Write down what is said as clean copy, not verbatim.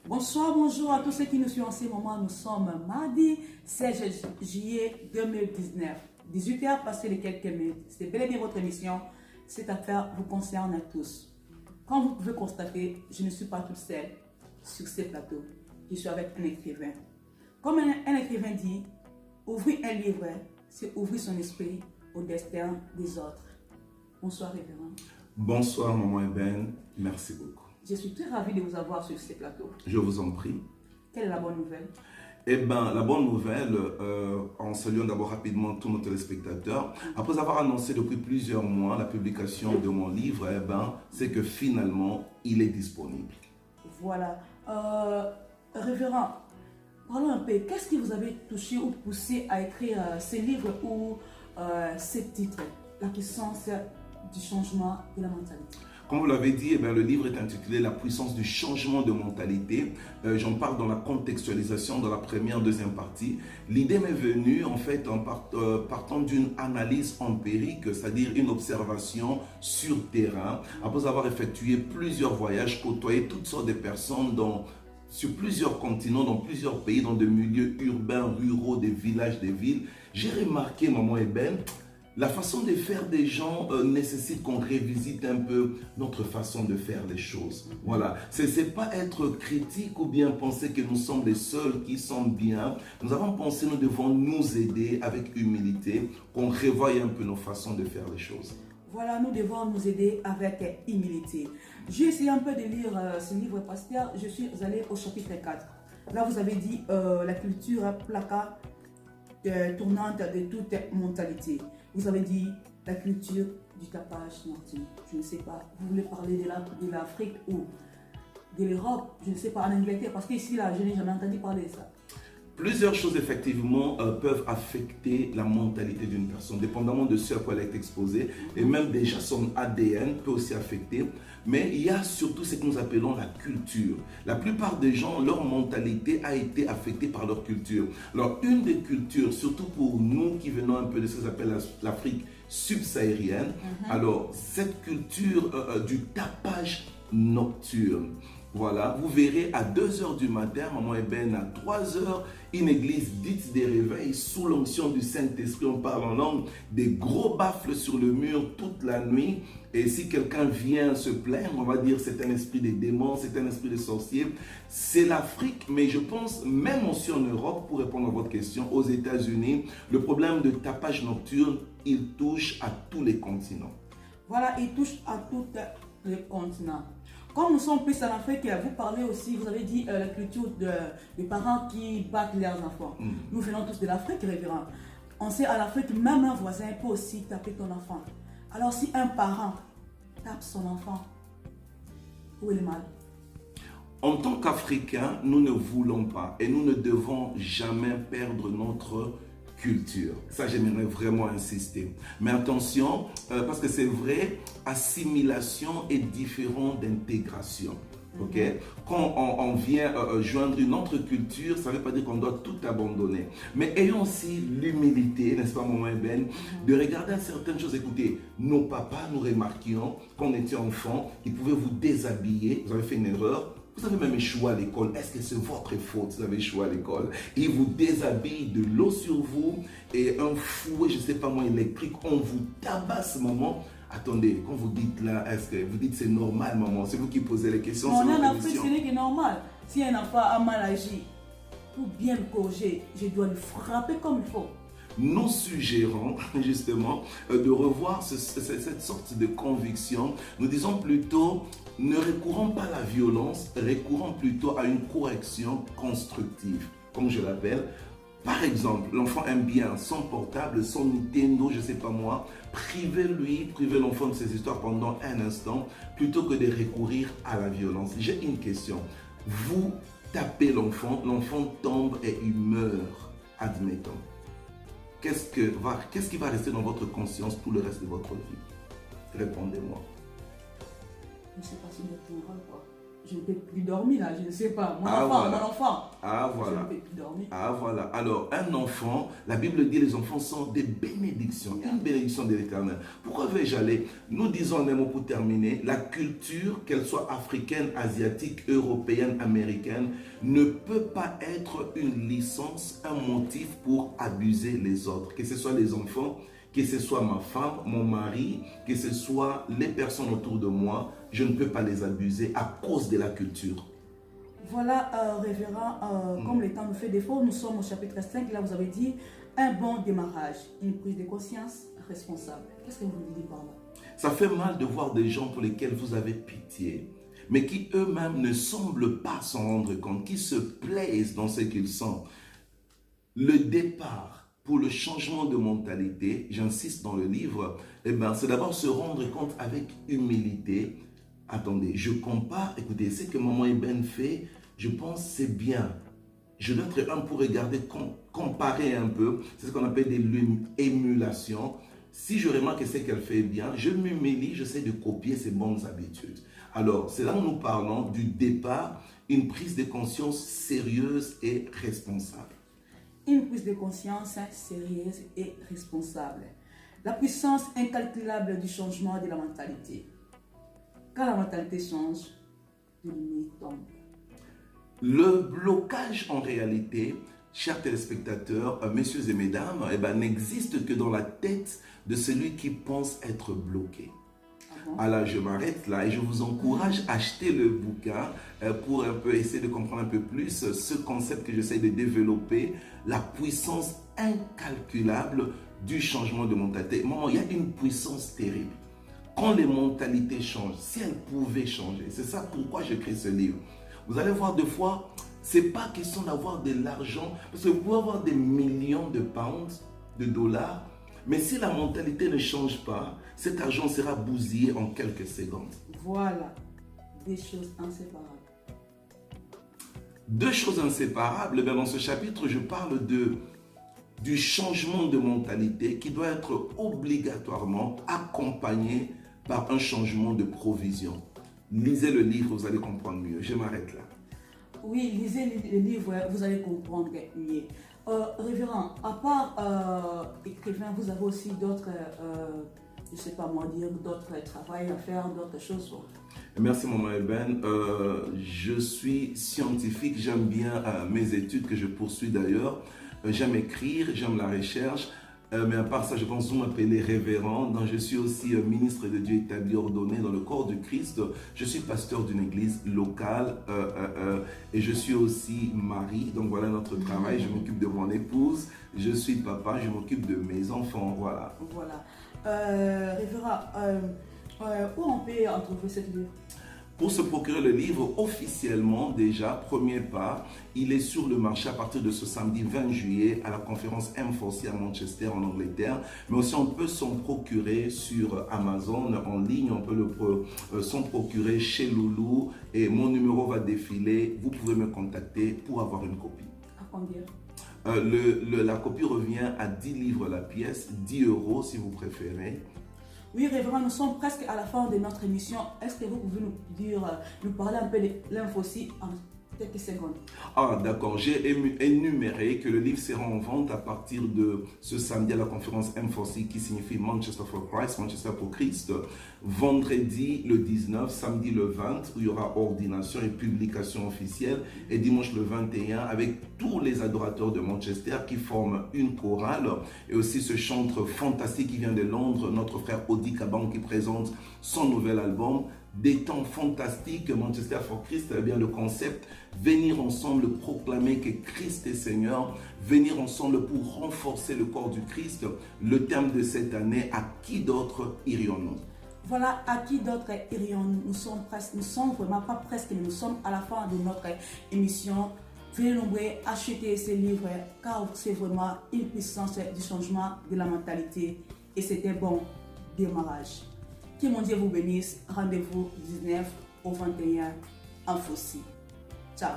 Bonsoir, bonjour à tous ceux qui nous suivent en ce moment. Nous sommes mardi 16 juillet 2019. 18h passé les quelques minutes. C'est bel et bien votre émission. Cette affaire vous concerne à tous. Comme vous pouvez constater, je ne suis pas toute seule sur ce plateau. Je suis avec un écrivain. Comme un écrivain dit, ouvrir un livre, c'est ouvrir son esprit au destin des autres. Bonsoir, révérend. Bonsoir, maman Eben. Merci beaucoup. Je suis très ravie de vous avoir sur ce plateau. Je vous en prie. Quelle est la bonne nouvelle? Eh bien, la bonne nouvelle, en saluant d'abord rapidement tous nos téléspectateurs, après avoir annoncé depuis plusieurs mois la publication de mon livre, c'est que finalement, il est disponible. Voilà. Révérend, parlons un peu. Qu'est-ce qui vous avait touché ou poussé à écrire ce livre ou ce titre, La puissance du changement de la mentalité? Comme vous l'avez dit, le livre est intitulé La puissance du changement de mentalité. J'en parle dans la contextualisation, dans la première, deuxième partie. L'idée m'est venue en fait en partant d'une analyse empirique, c'est-à-dire une observation sur terrain. Après avoir effectué plusieurs voyages, côtoyé toutes sortes de personnes sur plusieurs continents, dans plusieurs pays, dans des milieux urbains, ruraux, des villages, des villes, j'ai remarqué, maman Eben, la façon de faire des gens nécessite qu'on révisite un peu notre façon de faire les choses. Voilà. C'est pas être critique ou bien penser que nous sommes les seuls qui sont bien. Nous avons pensé, nous devons nous aider avec humilité, qu'on revoie un peu nos façons de faire les choses. Voilà, nous devons nous aider avec humilité. J'ai essayé un peu de lire ce livre, pasteur. Je suis allée au chapitre 4. Là, vous avez dit la culture placard tournante de toute mentalité. Vous avez dit la culture du tapage nocturne. Je ne sais pas. Vous voulez parler de l'Afrique ou de l'Europe? Je ne sais pas, en Angleterre. Parce qu'ici, là, je n'ai jamais entendu parler de ça. Plusieurs choses, effectivement, peuvent affecter la mentalité d'une personne, dépendamment de ce à quoi elle est exposée. Et même déjà, son ADN peut aussi affecter. Mais il y a surtout ce que nous appelons la culture. La plupart des gens, leur mentalité a été affectée par leur culture. Alors, une des cultures, surtout pour nous qui venons un peu de ce qu'on appelle l'Afrique subsaharienne, alors cette culture du tapage nocturne. Voilà, vous verrez à 2h du matin, maman Eben, à 3h, une église dite des réveils, sous l'onction du Saint-Esprit, on parle en langue, des gros baffles sur le mur toute la nuit. Et si quelqu'un vient se plaindre, on va dire c'est un esprit de démons, c'est un esprit de sorciers. C'est l'Afrique, mais je pense même aussi en Europe, pour répondre à votre question, aux États-Unis, le problème de tapage nocturne, il touche à tous les continents. Voilà, il touche à tous les continents. Comme nous sommes plus en Afrique, vous parlez aussi, vous avez dit la culture des parents qui battent leurs enfants. Nous venons tous de l'Afrique, révérend. On sait à l'Afrique, même un voisin peut aussi taper ton enfant. Alors si un parent tape son enfant, où est le mal? En tant qu'Africains, nous ne voulons pas et nous ne devons jamais perdre notre culture. Ça, j'aimerais vraiment insister. Mais attention, parce que c'est vrai, assimilation est différent d'intégration. Okay? Quand on vient joindre une autre culture, ça ne veut pas dire qu'on doit tout abandonner. Mais ayons aussi l'humilité, n'est-ce pas, maman Eben, de regarder à certaines choses. Écoutez, nos papas, nous remarquions, quand on était enfant, ils pouvaient vous déshabiller. Vous avez fait une erreur. Vous avez même échoué à l'école. Est-ce que c'est votre faute? Vous avez échoué à l'école. Ils vous déshabillent, de l'eau sur vous et un fouet, je ne sais pas moi, électrique. On vous tabasse, maman. Attendez, quand vous dites là, est-ce que vous dites c'est normal, maman? C'est vous qui posez les questions. Non, en Afrique, ce n'est que normal. Si un enfant a mal agi, pour bien le corriger, je dois le frapper comme il faut. Nous suggérons justement de revoir cette sorte de conviction. Nous disons plutôt, ne recourons pas à la violence, recourons plutôt à une correction constructive, comme je l'appelle. Par exemple, l'enfant aime bien son portable, son Nintendo, je ne sais pas moi, privez l'enfant de ses histoires pendant un instant, plutôt que de recourir à la violence. J'ai une question. Vous tapez l'enfant tombe et il meurt, admettons. Qu'est-ce qui va rester dans votre conscience pour le reste de votre vie? Répondez-moi. Je ne sais pas si je mourrai quoi. je ne peux plus dormir là, je ne sais pas. Mon enfant. Ah voilà. Je ne peux plus dormir. Ah voilà. Alors, un enfant, la Bible dit les enfants sont des bénédictions, une bénédiction de l'Éternel. Pourquoi vais-je aller? Nous disons un mot pour terminer, la culture, qu'elle soit africaine, asiatique, européenne, américaine, ne peut pas être une licence, un motif pour abuser les autres, que ce soit les enfants, que ce soit ma femme, mon mari, que ce soit les personnes autour de moi, je ne peux pas les abuser à cause de la culture. Voilà, révérend, comme le temps nous fait défaut, nous sommes au chapitre 5, là vous avez dit un bon démarrage, une prise de conscience responsable. Qu'est-ce que vous voulez dire par là? Ça fait mal de voir des gens pour lesquels vous avez pitié, mais qui eux-mêmes ne semblent pas s'en rendre compte, qui se plaisent dans ce qu'ils sont. Le départ pour le changement de mentalité, j'insiste dans le livre, c'est d'abord se rendre compte avec humilité. Attendez, je compare, écoutez, ce que maman Eben fait, je pense c'est bien. Je dois être un pour regarder, comparer un peu, c'est ce qu'on appelle des émulations. Si je remarque que ce qu'elle fait bien, je m'humilie, j'essaie de copier ses bonnes habitudes. Alors, c'est là où nous parlons du départ, une prise de conscience sérieuse et responsable. Une prise de conscience sérieuse et responsable. La puissance incalculable du changement de la mentalité. Quand la mentalité change, les limites tombent. Le blocage en réalité, chers téléspectateurs, messieurs et mesdames, n'existe que dans la tête de celui qui pense être bloqué. Alors je m'arrête là et je vous encourage à acheter le bouquin pour un peu essayer de comprendre un peu plus ce concept que j'essaie de développer, la puissance incalculable du changement de mentalité. Maman, il y a une puissance terrible. Quand les mentalités changent, si elles pouvaient changer, c'est ça pourquoi je crée ce livre. Vous allez voir deux fois, ce n'est pas question d'avoir de l'argent, parce que vous pouvez avoir des millions de pounds, de dollars, mais si la mentalité ne change pas, cet argent sera bousillé en quelques secondes. Voilà, des choses inséparables. Deux choses inséparables, dans ce chapitre, je parle du changement de mentalité qui doit être obligatoirement accompagné par un changement de provision. Lisez le livre, vous allez comprendre mieux. Je m'arrête là. Oui, lisez le livre, vous allez comprendre mieux. Révérend, à part écrivain, vous avez aussi d'autres, je ne sais pas moi dire, d'autres travails à faire, d'autres choses. Merci maman Eben. Je suis scientifique, j'aime bien mes études que je poursuis d'ailleurs. J'aime écrire, j'aime la recherche. Mais à part ça, je pense que vous m'appelez révérend. Donc, je suis aussi ministre de Dieu établi, ordonné dans le corps du Christ. Je suis pasteur d'une église locale et je suis aussi mari. Donc voilà notre travail. Je m'occupe de mon épouse. Je suis papa. Je m'occupe de mes enfants. Voilà. Voilà. Révérend, où on peut en trouver cette livre? Pour se procurer le livre, officiellement déjà, premier pas, il est sur le marché à partir de ce samedi 20 juillet à la conférence M4C à Manchester en Angleterre. Mais aussi on peut s'en procurer sur Amazon en ligne, on peut s'en procurer chez Loulou et mon numéro va défiler. Vous pouvez me contacter pour avoir une copie. À combien? La copie revient à 10 livres la pièce, 10 € si vous préférez. Oui, révérend, nous sommes presque à la fin de notre émission. Est-ce que vous pouvez nous parler un peu de l'M4C en quelques secondes? Ah, d'accord. J'ai énuméré que le livre sera en vente à partir de ce samedi à la conférence M4C qui signifie Manchester for Christ, Manchester pour Christ. Vendredi le 19, samedi le 20 où il y aura ordination et publication officielle et dimanche le 21 avec tous les adorateurs de Manchester qui forment une chorale et aussi ce chanteur fantastique qui vient de Londres, notre frère Audi Kaban qui présente son nouvel album. Des temps fantastiques, Manchester for Christ, eh bien le concept, venir ensemble proclamer que Christ est Seigneur, venir ensemble pour renforcer le corps du Christ. Le thème de cette année, à qui d'autre irions-nous? Voilà, à qui d'autre irions-nous? Nous sommes vraiment pas presque, mais nous sommes à la fin de notre émission. Veuillez nombreux acheter ces livres car c'est vraiment une puissance du changement de la mentalité et c'est un bon démarrage. Que mon Dieu vous bénisse. Rendez-vous 19 au 21 en Fossy. Ciao.